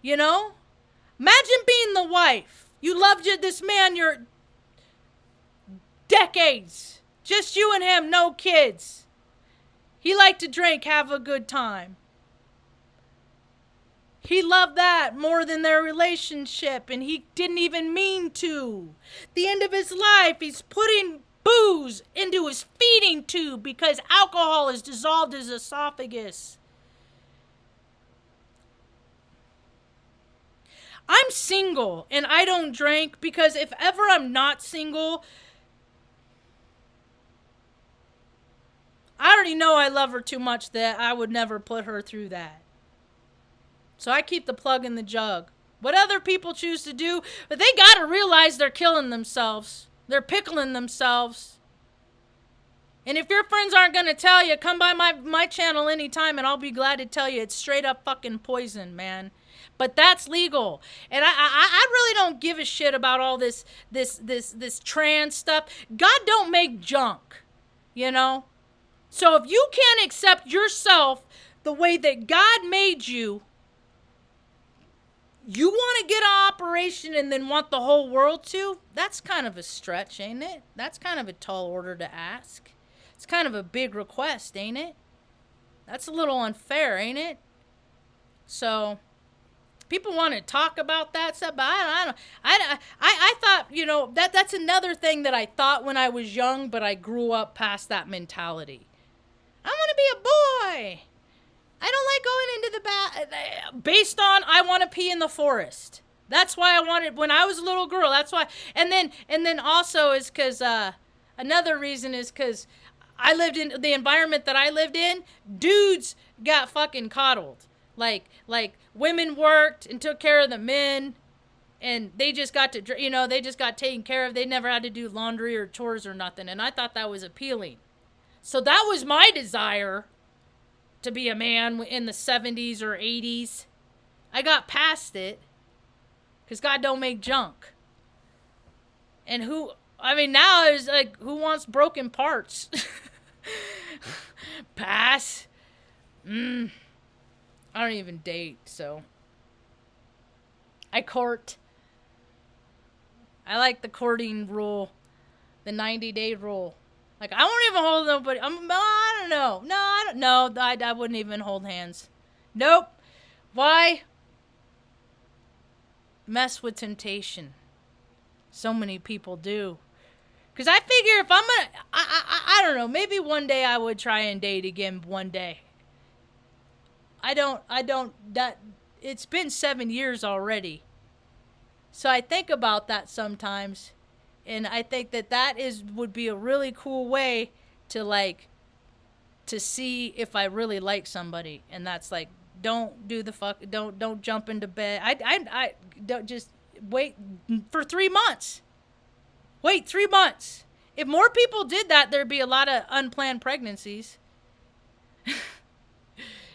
You know? Imagine being the wife. You loved this man your decades. Just you and him, no kids. He liked to drink, have a good time. He loved that more than their relationship, and he didn't even mean to. The end of his life, he's putting booze into his feeding tube because alcohol has dissolved his esophagus. I'm single, and I don't drink because if ever I'm not single, I already know I love her too much that I would never put her through that. So I keep the plug in the jug. What other people choose to do, but they gotta realize they're killing themselves. They're pickling themselves. And if your friends aren't gonna tell you, come by my channel anytime and I'll be glad to tell you it's straight up fucking poison, man. But that's legal. And I really don't give a shit about all this trans stuff. God don't make junk, you know? So if you can't accept yourself the way that God made you, you want to get an operation and then want the whole world to? That's kind of a stretch, ain't it? That's kind of a tall order to ask. It's kind of a big request, ain't it? That's a little unfair, ain't it? So, people want to talk about that stuff, but I thought, you know, that's another thing that I thought when I was young, but I grew up past that mentality. I want to be a boy. I don't like going into the bath. Based on I want to pee in the forest. That's why I wanted when I was a little girl. That's why. And then also is because another reason is because I lived in the environment that I lived in. Dudes got fucking coddled. Like women worked and took care of the men, and they just got to, you know, they just got taken care of. They never had to do laundry or chores or nothing. And I thought that was appealing. So that was my desire. To be a man in the 70s or 80s. I got past it. Because God don't make junk. And now it's like, who wants broken parts? Pass. I don't even date, so. I court. I like the courting rule. The 90-day rule. Like, I won't even hold nobody. I don't know. No, I don't know. I wouldn't even hold hands. Nope. Why? Mess with temptation. So many people do. Because I figure if I'm going to, I don't know. Maybe one day I would try and date again one day. It's been 7 years already. So I think about that sometimes. And I think that would be a really cool way to see if I really like somebody. And that's like, don't jump into bed. I don't just wait for 3 months. Wait 3 months. If more people did that, there'd be a lot of unplanned pregnancies.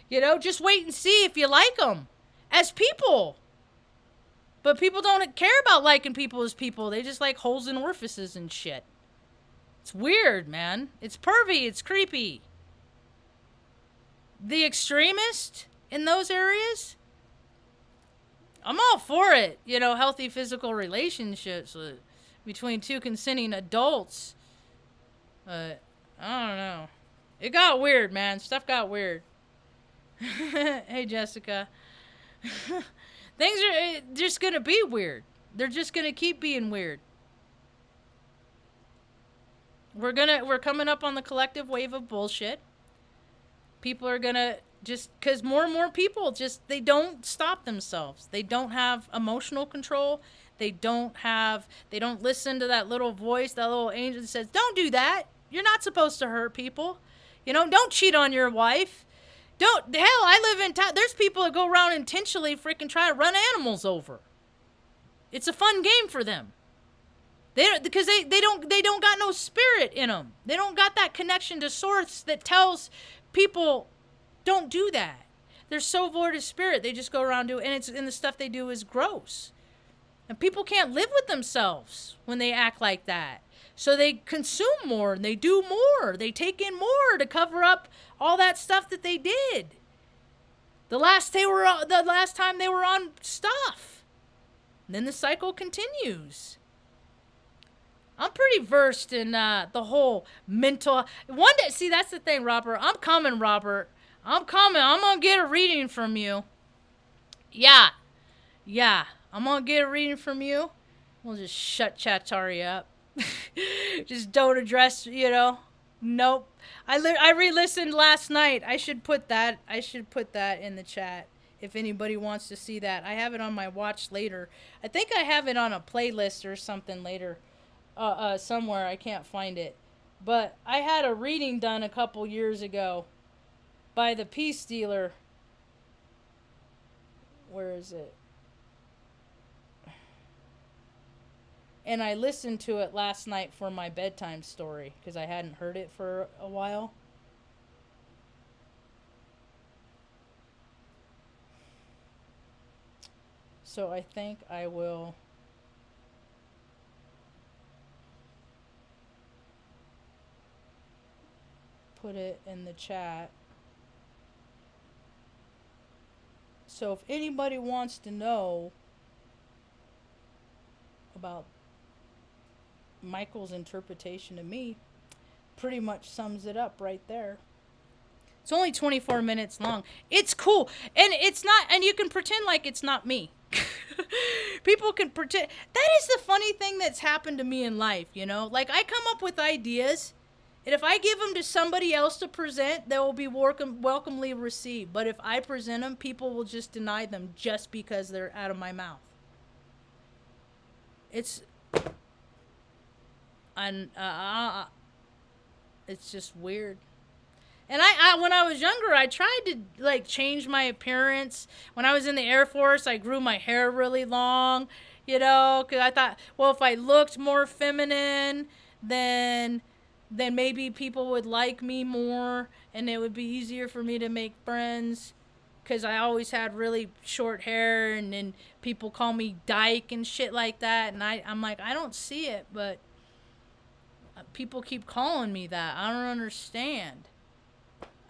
You know, just wait and see if you like them as people. But people don't care about liking people as people. They just like holes in orifices and shit. It's weird, man. It's pervy. It's creepy. The extremist in those areas, I'm all for it. You know, healthy physical relationships between two consenting adults. I don't know. It got weird, man. Stuff got weird. Hey, Jessica. Things are just going to be weird. They're just going to keep being weird. We're coming up on the collective wave of bullshit. People are going to because more and more people they don't stop themselves. They don't have emotional control. They don't listen to that little voice, that little angel that says, don't do that. You're not supposed to hurt people. You know, don't cheat on your wife. I live in town. There's people that go around intentionally freaking try to run animals over. It's a fun game for them. Because they don't got no spirit in them. They don't got that connection to source that tells people don't do that. They're so void of spirit. They just go around doing, and the stuff they do is gross. And people can't live with themselves when they act like that. So they consume more and they do more. They take in more to cover up all that stuff that they did. The last time they were on stuff. And then the cycle continues. I'm pretty versed in the whole mental. One day, see, that's the thing, Robert. I'm coming, Robert. I'm coming. I'm going to get a reading from you. Yeah. I'm going to get a reading from you. We'll just shut Chatari up. Just don't address, Nope. I re-listened last night. I should put that in the chat if anybody wants to see that. I have it on my watch later. I think I have it on a playlist or something later. Somewhere. I can't find it. But I had a reading done a couple years ago by the Peace Dealer. Where is it? And I listened to it last night for my bedtime story because I hadn't heard it for a while. So I think I will put it in the chat. So if anybody wants to know about Michael's interpretation of me, pretty much sums it up right there. It's only 24 minutes long. It's cool. And it's not, and you can pretend like it's not me. People can pretend. That is the funny thing that's happened to me in life, Like, I come up with ideas, and if I give them to somebody else to present, they will be welcomely received. But if I present them, people will just deny them just because they're out of my mouth. It's just weird. And I when I was younger, I tried to change my appearance. When I was in the Air Force, I grew my hair really long, because I thought, well, if I looked more feminine, then maybe people would like me more, and it would be easier for me to make friends. Because I always had really short hair, and then people call me dyke and shit like that. And I'm like, I don't see it, but people keep calling me that. I don't understand.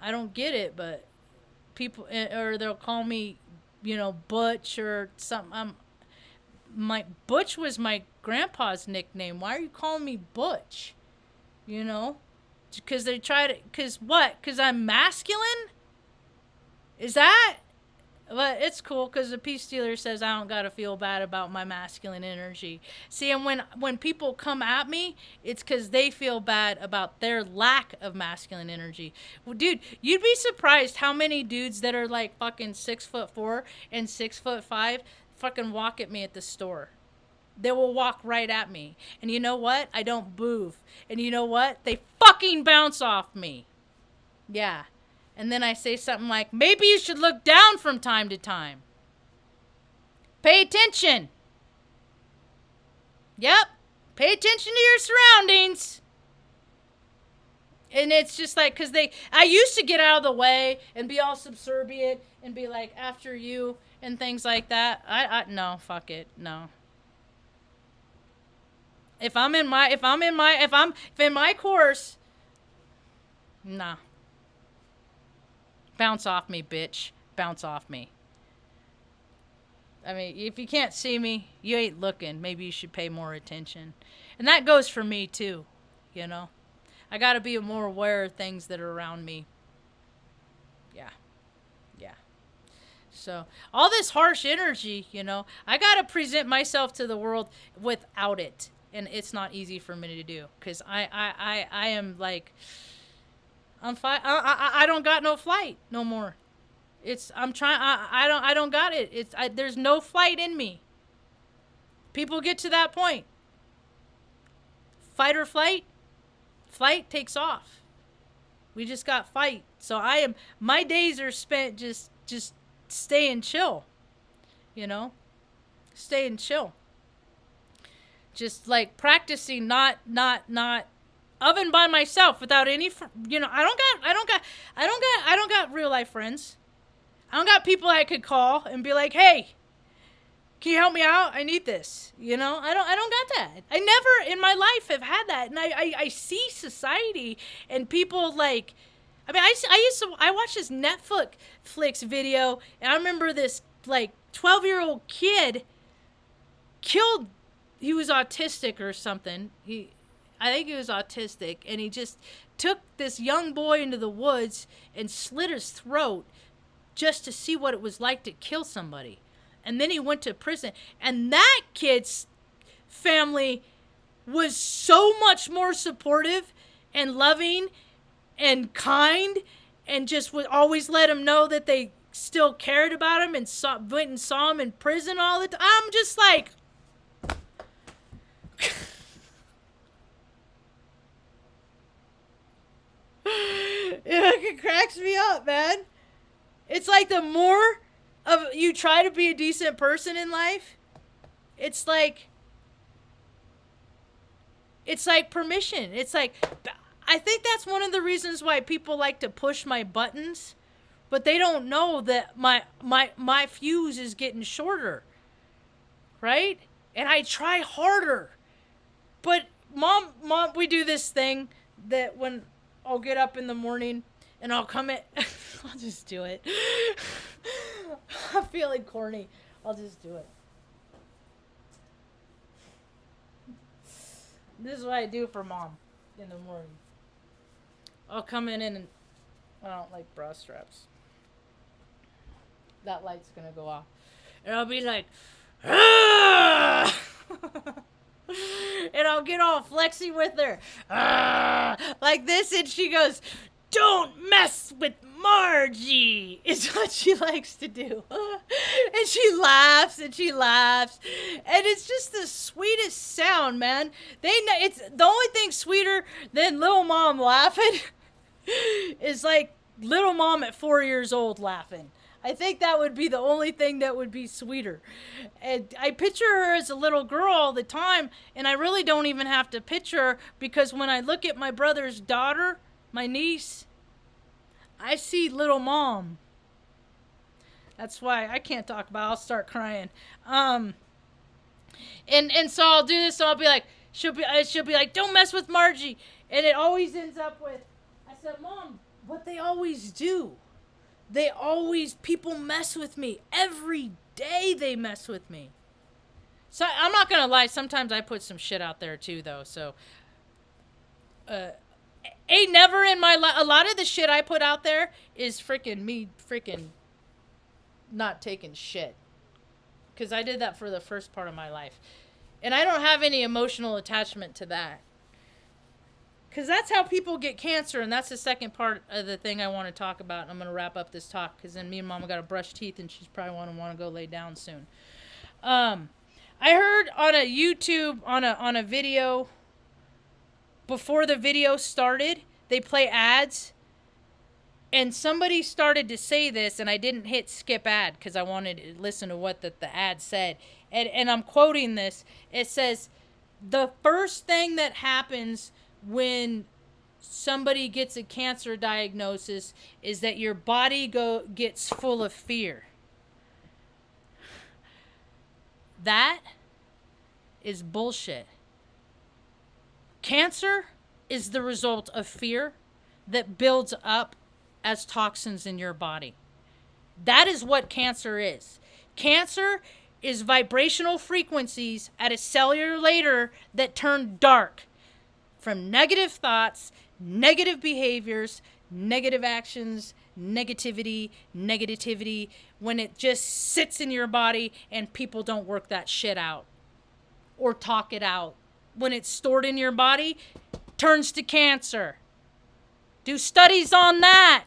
I don't get it, but people, or they'll call me, Butch or something. Butch was my grandpa's nickname. Why are you calling me Butch? Because they try to, because what? Because I'm masculine? Is that? But it's cool because the Peace Dealer says I don't got to feel bad about my masculine energy. See, and when people come at me, it's because they feel bad about their lack of masculine energy. Well, dude, you'd be surprised how many dudes that are like fucking 6'4" and 6'5" fucking walk at me at the store. They will walk right at me. And you know what? I don't move. And you know what? They fucking bounce off me. Yeah. And then I say something like, maybe you should look down from time to time. Pay attention. Yep. Pay attention to your surroundings. And it's just like, because I used to get out of the way and be all subservient and be like, after you and things like that. No, fuck it. No. If I'm in my course, nah. Bounce off me, bitch. Bounce off me. I mean, if you can't see me, you ain't looking. Maybe you should pay more attention. And that goes for me, too. I got to be more aware of things that are around me. Yeah. So, all this harsh energy, I got to present myself to the world without it. And it's not easy for me to do. Because I am like... I don't got no flight no more. I don't got it. There's no flight in me. People get to that point. Fight or flight takes off. We just got fight. So my days are spent just staying chill. Staying chill. just like practicing not oven by myself without any, I don't got real life friends. I don't got people I could call and be like, hey, can you help me out? I need this. I don't got that. I never in my life have had that. And I see society and people like, I watched this Netflix video, and I remember this like 12-year-old kid he was autistic or something. I think he was autistic, and he just took this young boy into the woods and slit his throat just to see what it was like to kill somebody. And then he went to prison. And that kid's family was so much more supportive and loving and kind, and just would always let him know that they still cared about him, and went and saw him in prison all the time. I'm just like... It cracks me up, man. It's like the more of you try to be a decent person in life, it's like permission. It's like, I think that's one of the reasons why people like to push my buttons, but they don't know that my fuse is getting shorter, right? And I try harder. But mom, we do this thing that when I'll get up in the morning and I'll come in, I'll just do it. I'm feeling corny. I'll just do it. This is what I do for mom in the morning. I'll come in and I don't like bra straps. That light's gonna go off. And I'll be like, ah! And I'll get all flexy with her. Ah! Like this, and she goes, don't mess with Margie, is what she likes to do. And she laughs and she laughs. And it's just the sweetest sound, man. It's the only thing sweeter than little mom laughing is like little mom at 4 years old laughing. I think that would be the only thing that would be sweeter. And I picture her as a little girl all the time, and I really don't even have to picture her, because when I look at my brother's daughter, my niece, I see little mom. That's why I can't talk about it. I'll start crying. And so I'll do this, so I'll be like, she'll be like, don't mess with Margie. And it always ends up with, I said, Mom, what they always do. People mess with me. Every day they mess with me. So I'm not going to lie. Sometimes I put some shit out there too, though. So, ain't never in my life. A lot of the shit I put out there is freaking not taking shit. Because I did that for the first part of my life. And I don't have any emotional attachment to that. Because that's how people get cancer, and that's the second part of the thing I want to talk about. And I'm going to wrap up this talk, because then me and Mama got to brush teeth, and she's probably want to go lay down soon. I heard on a YouTube, on a video, before the video started, they play ads, and somebody started to say this, and I didn't hit skip ad, because I wanted to listen to what the ad said. And I'm quoting this. It says, the first thing that happens when somebody gets a cancer diagnosis is that your body gets full of fear. That is bullshit. Cancer is the result of fear that builds up as toxins in your body. That is what cancer is. Cancer is vibrational frequencies at a cellular layer that turn dark from negative thoughts, negative behaviors, negative actions, negativity, when it just sits in your body and people don't work that shit out or talk it out. When it's stored in your body, turns to cancer. Do studies on that.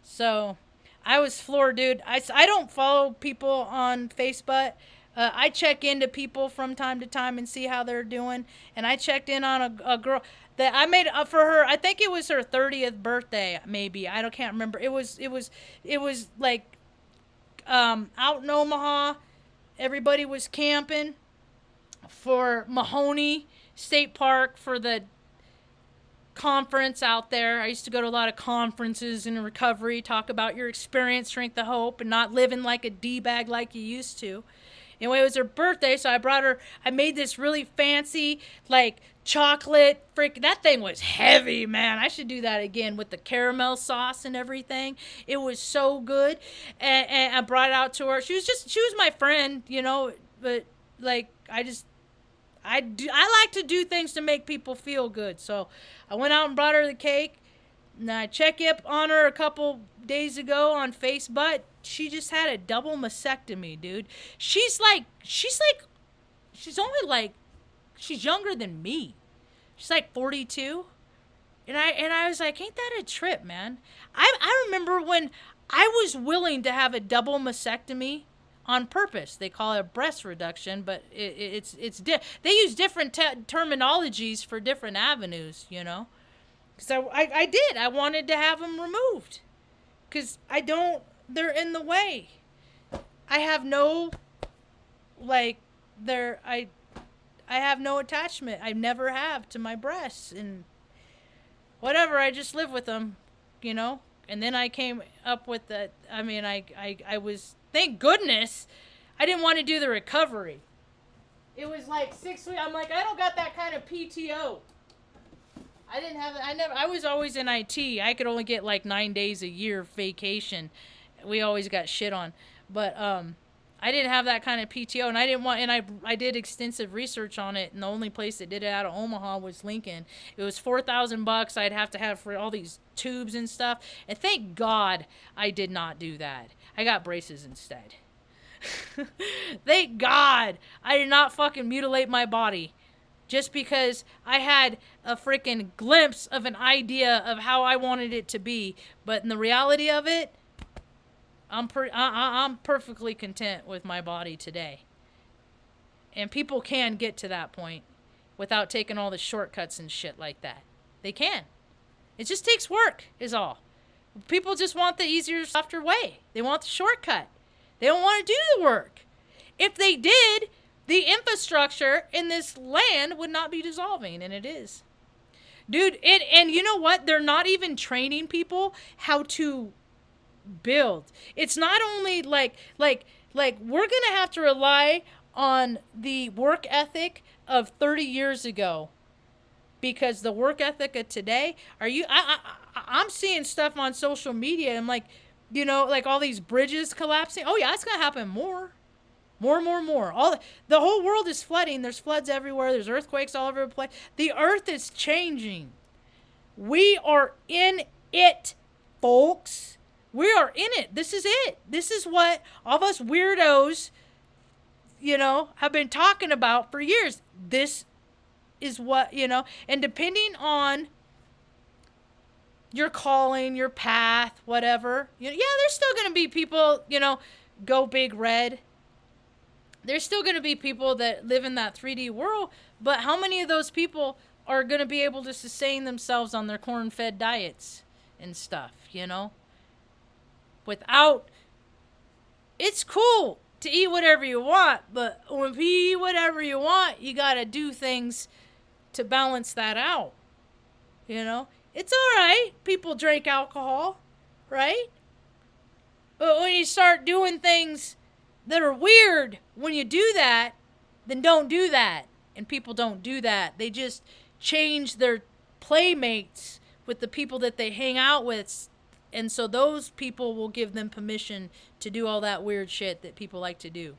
So, I was floored, dude. I don't follow people on Facebook. I check into people from time to time and see how they're doing. And I checked in on a girl that I made up for her. I think it was her 30th birthday, maybe. Can't remember. It was like out in Omaha. everybody was camping for Mahoney State Park for the conference out there. I used to go to a lot of conferences in recovery, talk about your experience, strength of hope, and not living like a D-bag like you used to. Anyway, it was her birthday, so I made this really fancy, like, chocolate, that thing was heavy, man. I should do that again with the caramel sauce and everything. It was so good, and I brought it out to her. She was my friend, but, like, I like to do things to make people feel good, so I went out and brought her the cake, and I checked up on her a couple days ago on Facebook. She just had a double mastectomy, dude. She's younger than me. She's like 42. And I was like, ain't that a trip, man? I remember when I was willing to have a double mastectomy on purpose. They call it a breast reduction, but they use different terminologies for different avenues, So I did. I wanted to have them removed. Because they're in the way. I have no, I have no attachment. I never have to my breasts. And whatever, I just live with them, And then I came up with I was, thank goodness, I didn't want to do the recovery. It was like 6 weeks. I'm like, I don't got that kind of PTO. I didn't have, I was always in IT. I could only get like 9 days a year vacation. We always got shit on. But, I didn't have that kind of PTO, and I didn't want, and I did extensive research on it, and the only place that did it out of Omaha was Lincoln. It was $4,000 I'd have to have for all these tubes and stuff, and thank God I did not do that. I got braces instead. Thank God I did not fucking mutilate my body just because I had a freaking glimpse of an idea of how I wanted it to be, but in the reality of it, I'm perfectly content with my body today. And people can get to that point without taking all the shortcuts and shit like that. They can. It just takes work, is all. People just want the easier, softer way. They want the shortcut. They don't want to do the work. If they did, the infrastructure in this land would not be dissolving, and it is. Dude, and you know what? They're not even training people how to build. It's not only like we're going to have to rely on the work ethic of 30 years ago, because the work ethic of today, I'm seeing stuff on social media, and like all these bridges collapsing. Oh yeah, it's going to happen more. The whole world is flooding. There's floods everywhere. There's earthquakes all over the place. The earth is changing. We are in it, folks. We are in it. This is it. This is what all of us weirdos, have been talking about for years. This is what, and depending on your calling, your path, whatever, there's still going to be people, go big red. There's still going to be people that live in that 3D world, but how many of those people are going to be able to sustain themselves on their corn-fed diets and stuff, Without, it's cool to eat whatever you want, but when you eat whatever you want, you got to do things to balance that out, It's all right, people drink alcohol, right? But when you start doing things that are weird, when you do that, then don't do that. And people don't do that. They just change their playmates with the people that they hang out with. And so those people will give them permission to do all that weird shit that people like to do.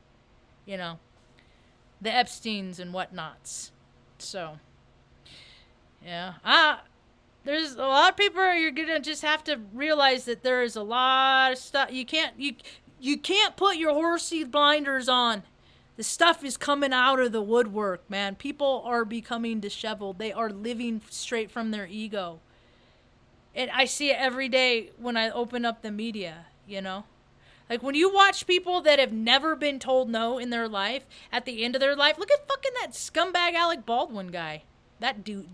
The Epsteins and whatnots. So, yeah. There's a lot of people, you're going to just have to realize that there is a lot of stuff. You can't put your horsey blinders on. The stuff is coming out of the woodwork, man. People are becoming disheveled. They are living straight from their ego. And I see it every day when I open up the media, Like when you watch people that have never been told no in their life, at the end of their life, look at fucking that scumbag Alec Baldwin guy. That dude,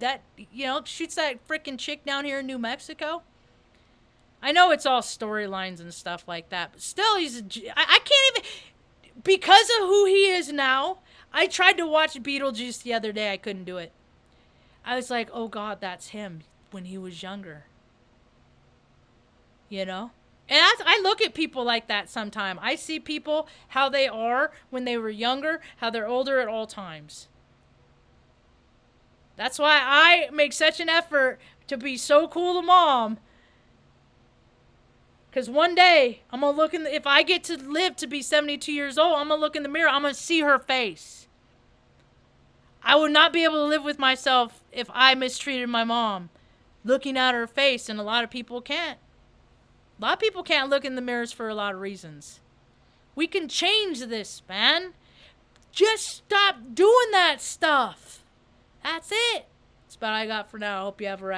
shoots that freaking chick down here in New Mexico. I know it's all storylines and stuff like that, but still, I can't even... because of who he is now, I tried to watch Beetlejuice the other day. I couldn't do it. I was like, oh God, that's him when he was younger. You know? And I look at people like that sometimes. I see people, how they are when they were younger, how they're older at all times. That's why I make such an effort to be so cool to Mom. Because one day, I'm going to look if I get to live to be 72 years old, I'm going to look in the mirror, I'm going to see her face. I would not be able to live with myself if I mistreated my mom. Looking at her face, and a lot of people can't. A lot of people can't look in the mirrors for a lot of reasons. We can change this, man. Just stop doing that stuff. That's it. That's about all I got for now. I hope you have a ride.